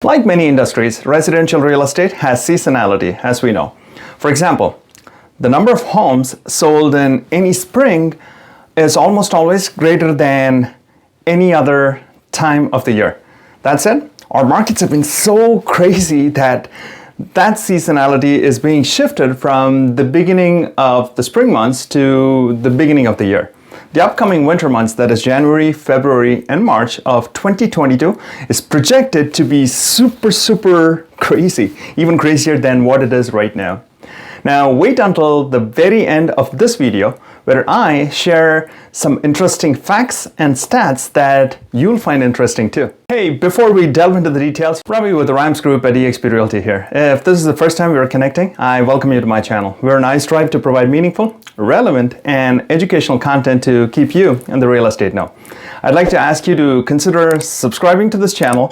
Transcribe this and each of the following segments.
Like many industries, residential real estate has seasonality, as we know. For example, the number of homes sold in any spring is almost always greater than any other time of the year. That said, our markets have been so crazy that seasonality is being shifted from the beginning of the spring months to the beginning of the year. The upcoming winter months, that is January, February, and March of 2022, is projected to be super crazy, even crazier than what it is right now. Now, wait until the very end of this video where I share some interesting facts and stats that you'll find interesting too. Hey, before we delve into the details, Ravi with the Rams Group at eXp Realty here. If this is the first time we are connecting, I welcome you to my channel, where I strive to provide meaningful, relevant, and educational content to keep you in the real estate know. I'd like to ask you to consider subscribing to this channel,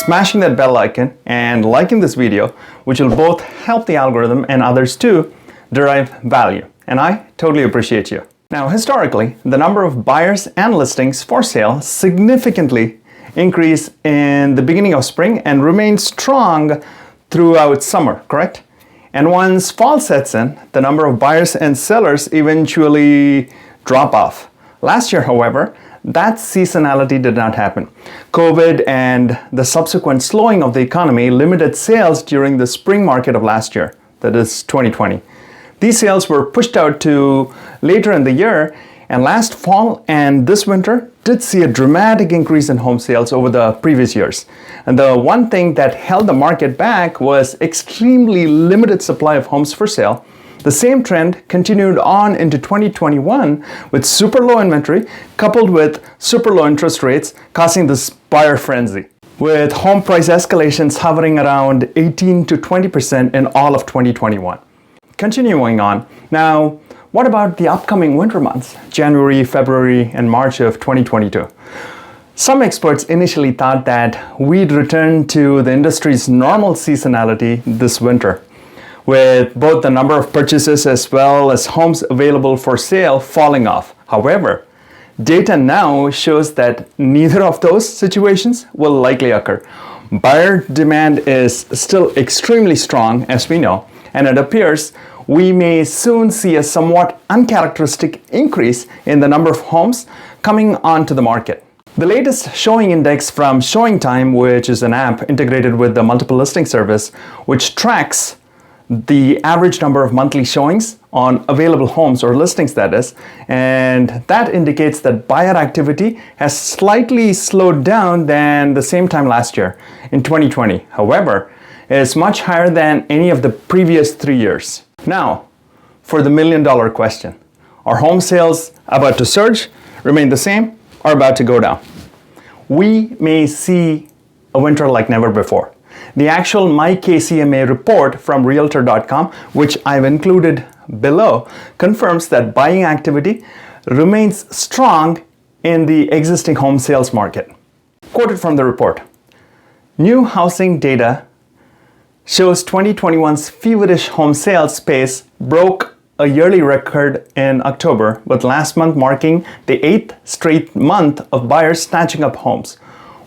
smashing that bell icon, and liking this video, which will both help the algorithm and others too derive value. And I totally appreciate you. Now, historically, the number of buyers and listings for sale significantly increased in the beginning of spring and remained strong throughout summer, correct? And once fall sets in, the number of buyers and sellers eventually drop off. Last year, however, that seasonality did not happen. COVID and the subsequent slowing of the economy limited sales during the spring market of last year, that is 2020. These sales were pushed out to later in the year, and last fall and this winter did see a dramatic increase in home sales over the previous years. And the one thing that held the market back was extremely limited supply of homes for sale. The same trend continued on into 2021 with super low inventory coupled with super low interest rates causing this buyer frenzy, with home price escalations hovering around 18 to 20% in all of 2021. Continuing on, now what about the upcoming winter months, January, February, and March of 2022? Some experts initially thought that we'd return to the industry's normal seasonality this winter, with both the number of purchases as well as homes available for sale falling off. However, data now shows that neither of those situations will likely occur. Buyer demand is still extremely strong, as we know, and it appears we may soon see a somewhat uncharacteristic increase in the number of homes coming onto the market. The latest showing index from ShowingTime, which is an app integrated with the multiple listing service, which tracks the average number of monthly showings on available homes or listings, that is, and that indicates that buyer activity has slightly slowed down than the same time last year in 2020. However, it is much higher than any of the previous 3 years. Now, for the million-dollar question, are home sales about to surge, remain the same, or about to go down? We may see a winter like never before. The actual MyKCMA report from Realtor.com, which I've included below, confirms that buying activity remains strong in the existing home sales market. Quoted from the report, "New housing data shows 2021's feverish home sales pace broke a yearly record in October, with last month marking the 8th straight month of buyers snatching up homes,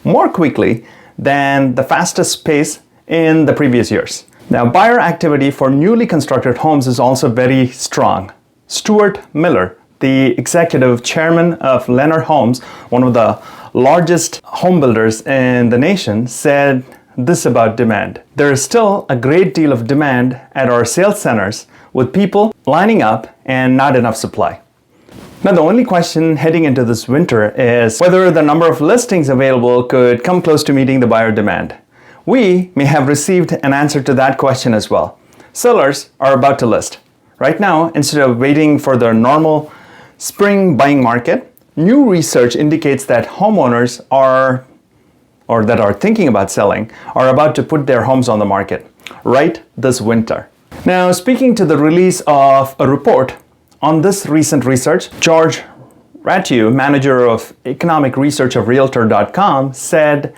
more quickly than the fastest pace in the previous years." Now, buyer activity for newly constructed homes is also very strong. Stuart Miller, the executive chairman of Lennar Homes, one of the largest home builders in the nation, said this about demand: "There is still a great deal of demand at our sales centers, with people lining up and not enough supply." Now, the only question heading into this winter is whether the number of listings available could come close to meeting the buyer demand. We may have received an answer to that question as well. Sellers are about to list. Right now, instead of waiting for the normal spring buying market, new research indicates that homeowners that are thinking about selling are about to put their homes on the market right this winter. Now, speaking to the release of a report on this recent research, George Ratu, manager of economic research of Realtor.com, said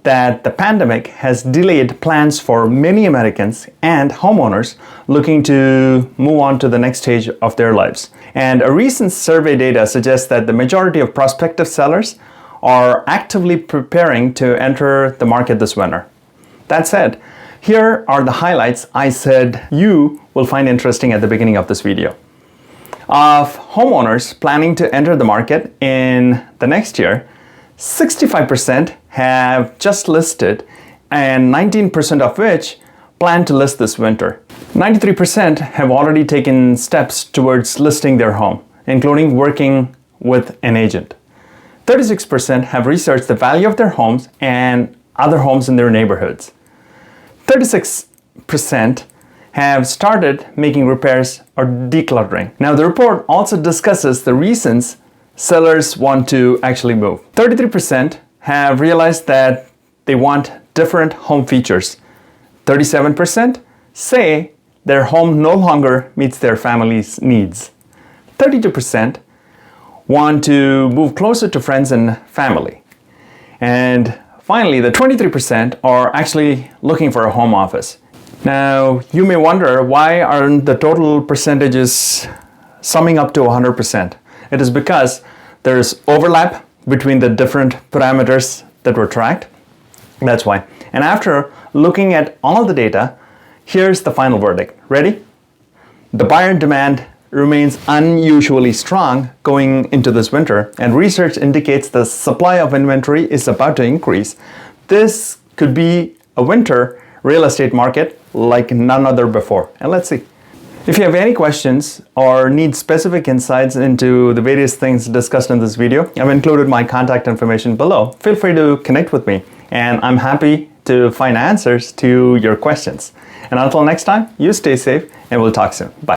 that the pandemic has delayed plans for many Americans and homeowners looking to move on to the next stage of their lives. And a recent survey data suggests that the majority of prospective sellers are actively preparing to enter the market this winter. That said, here are the highlights I said you will find interesting at the beginning of this video. Of homeowners planning to enter the market in the next year, 65% have just listed, and 19% of which plan to list this winter. 93% have already taken steps towards listing their home, including working with an agent. 36% have researched the value of their homes and other homes in their neighborhoods. 36% have started making repairs or decluttering. Now, the report also discusses the reasons sellers want to actually move. 33% have realized that they want different home features. 37% say their home no longer meets their family's needs. 32% want to move closer to friends and family. And finally, the 23% are actually looking for a home office. Now, you may wonder, why aren't the total percentages summing up to 100%? It is because there is overlap between the different parameters that were tracked. That's why. And after looking at all the data, here's the final verdict. Ready? The buyer demand remains unusually strong going into this winter, and research indicates the supply of inventory is about to increase. This could be a winter real estate market like none other before. And let's see. If you have any questions or need specific insights into the various things discussed in this video, I've included my contact information below. Feel free to connect with me, and I'm happy to find answers to your questions. And until next time, you stay safe, and we'll talk soon. Bye.